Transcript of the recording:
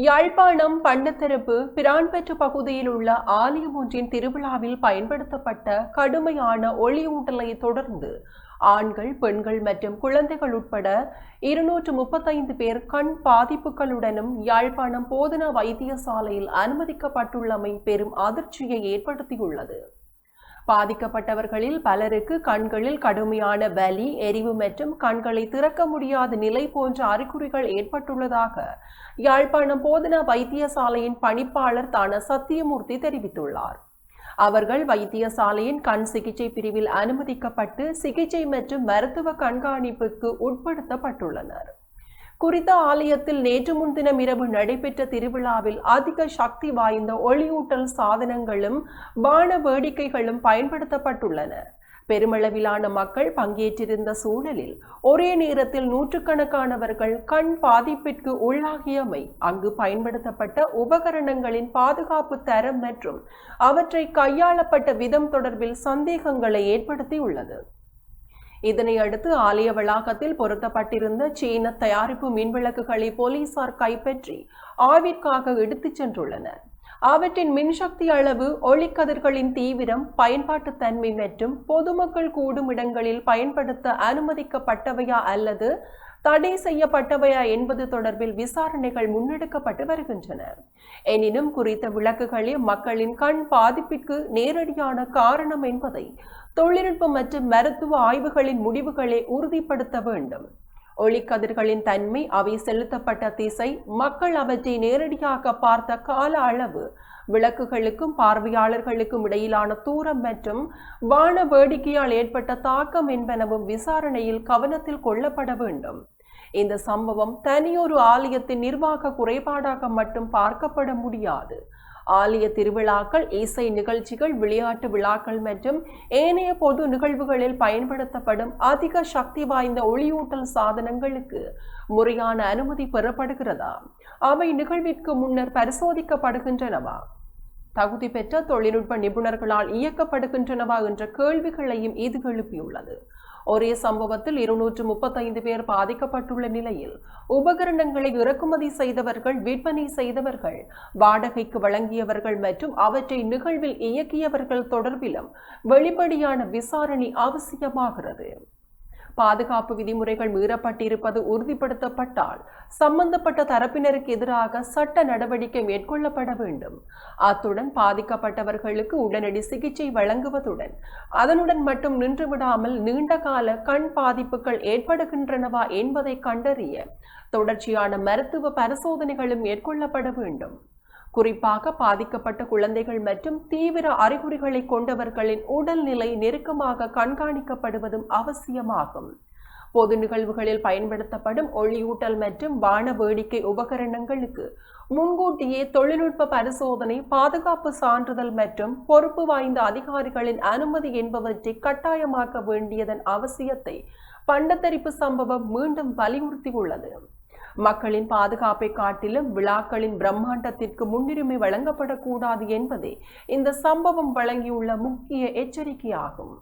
யாழ்ப்பாணம் பண்டத்தரப்பு பிரான்பெற்று பகுதியில் உள்ள ஆலயம் ஒன்றின் திருவிழாவில் பயன்படுத்தப்பட்ட கடுமையான ஒளியூட்டலை தொடர்ந்து ஆண்கள், பெண்கள் மற்றும் குழந்தைகள் உட்பட 235 பேர் கண் பாதிப்புகளுடனும் யாழ்ப்பாணம் போதனா வைத்தியசாலையில் அனுமதிக்கப்பட்டுள்ளமை பெரும் அதிர்ச்சியை ஏற்படுத்தியுள்ளது. பாதிக்கப்பட்டவர்களில் பலருக்கு கண்களில் கடுமையான வலி, எரிவு மற்றும் கண்களை திறக்க முடியாத நிலை போன்ற அறிகுறிகள் ஏற்பட்டுள்ளதாக யாழ்ப்பாணம் போதனா வைத்தியசாலையின் பணிப்பாளர் தான சத்தியமூர்த்தி தெரிவித்துள்ளார். அவர்கள் வைத்தியசாலையின் கண் சிகிச்சை பிரிவில் அனுமதிக்கப்பட்டு சிகிச்சை மற்றும் மருத்துவ கண்காணிப்புக்கு உட்படுத்தப்பட்டுள்ளனர். குறித்த ஆலயத்தில் நேற்று முன்தினம் இரவு நடைபெற்ற திருவிழாவில் அதிக சக்தி வாய்ந்த ஒளியூட்டல் சாதனங்களும் வான வேடிக்கைகளும் பயன்படுத்தப்பட்டுள்ளன. பெருமளவிலான மக்கள் பங்கேற்றிருந்த சூழலில் ஒரே நேரத்தில் நூற்றுக்கணக்கானவர்கள் கண் பாதிப்பிற்கு உள்ளாகியமை அங்கு பயன்படுத்தப்பட்ட உபகரணங்களின் பாதுகாப்பு தரம் மற்றும் அவற்றை கையாளப்பட்ட விதம் தொடர்பில் சந்தேகங்களை ஏற்படுத்தியுள்ளது. இதனையடுத்து ஆலய வளாகத்தில் பொருத்தப்பட்டிருந்த சீன தயாரிப்பு மின்விளக்குகளை போலீசார் கைப்பற்றி ஆய்விற்காக எடுத்துச் சென்றுள்ளனர். அவற்றின் மின்சக்தி அளவு, ஒளிக்கதிர்களின் தீவிரம், பயன்பாட்டு தன்மை மற்றும் பொதுமக்கள் கூடும் இடங்களில் பயன்படுத்த அனுமதிக்கப்பட்டவையா அல்லது தடை செய்யப்பட்டவையா என்பது தொடர்பில் விசாரணைகள் முன்னெடுக்கப்பட்டு வருகின்றன. எனினும் குறித்த விளக்குகளே மக்களின் கண் பாதிப்பிற்கு நேரடியான காரணம் என்பதை தொழில்நுட்ப மற்றும் மருத்துவ ஆய்வுகளின் முடிவுகளை உறுதிப்படுத்த வேண்டும். ஒளிக்கதிர்களின் தன்மை, அவை செலுத்தப்பட்ட திசை, மக்கள் அவற்றை நேரடியாக பார்த்த கால அளவு, விளக்குகளுக்கும் பார்வையாளர்களுக்கும் இடையிலான தூரம் மற்றும் வான வேடிக்கையால் ஏற்பட்ட தாக்கம் என்பனவும் விசாரணையில் கவனத்தில் கொள்ளப்பட வேண்டும். இந்த சம்பவம் தனியொரு ஆலயத்தின் நிர்வாக குறைபாடாக மட்டும் பார்க்கப்பட முடியாது. ஆலய திருவிழாக்கள், இசை நிகழ்ச்சிகள், விளையாட்டு விழாக்கள் மற்றும் ஏனைய பொது நிகழ்வுகளில் பயன்படுத்தப்படும் அதிக சக்தி வாய்ந்த ஒளியூட்டல் சாதனங்களுக்கு முறையான அனுமதி பெறப்படுகிறதா? அவை நிகழ்விற்கு முன்னர் பரிசோதிக்கப்படுகின்றனவா? தகுதி பெற்ற தொழில்நுட்ப நிபுணர்களால் இயக்கப்படுகின்றனவா என்ற கேள்விகளையும் இது எழுப்பியுள்ளது. ஒரே சம்பவத்தில் 235 பேர் பாதிக்கப்பட்டுள்ள நிலையில் உபகரணங்களை இறக்குமதி செய்தவர்கள், விற்பனை செய்தவர்கள், வாடகைக்கு வழங்கியவர்கள் மற்றும் அவற்றை நிகழ்வில் இயக்கியவர்கள் தொடர்பிலும் வெளிப்படையான விசாரணை அவசியமாகிறது. பாதுகாப்பு விதிமுறைகள் மீறப்பட்டிருப்பது உறுதிப்படுத்தப்பட்டால் சம்பந்தப்பட்ட தரப்பினருக்கு எதிராக சட்ட நடவடிக்கை மேற்கொள்ளப்பட வேண்டும். அத்துடன் பாதிக்கப்பட்டவர்களுக்கு உடனடி சிகிச்சை வழங்குவதுடன் அதனுடன் மட்டும் நின்றுவிடாமல் நீண்டகால கண் பாதிப்புகள் ஏற்படுகின்றனவா என்பதை கண்டறிய தொடர்ச்சியான மருத்துவ பரிசோதனைகளும் மேற்கொள்ளப்பட வேண்டும். குறிப்பாக பாதிக்கப்பட்ட குழந்தைகள் மற்றும் தீவிர அறிகுறிகளை கொண்டவர்களின் உடல்நிலை நெருக்கமாக கண்காணிக்கப்படுவதும் அவசியமாகும். பொது நிகழ்வுகளில் பயன்படுத்தப்படும் ஒளியூட்டல் மற்றும் வான வேடிக்கை உபகரணங்களுக்கு முன்கூட்டியே தொழில்நுட்ப பரிசோதனை, பாதுகாப்பு சான்றிதழ் மற்றும் பொறுப்பு வாய்ந்த அதிகாரிகளின் அனுமதி என்பவற்றை கட்டாயமாக்க வேண்டியதன் அவசியத்தை பண்டத்தரிப்பு சம்பவம் மீண்டும் வலியுறுத்தியுள்ளது. மக்களின் பாதுகாப்பை காட்டிலும் விழாக்களின் பிரம்மாண்டத்திற்கு முன்னுரிமை வழங்கப்படக்கூடாது என்பதே இந்த சம்பவம் வழங்கியுள்ள முக்கிய எச்சரிக்கையாகும்.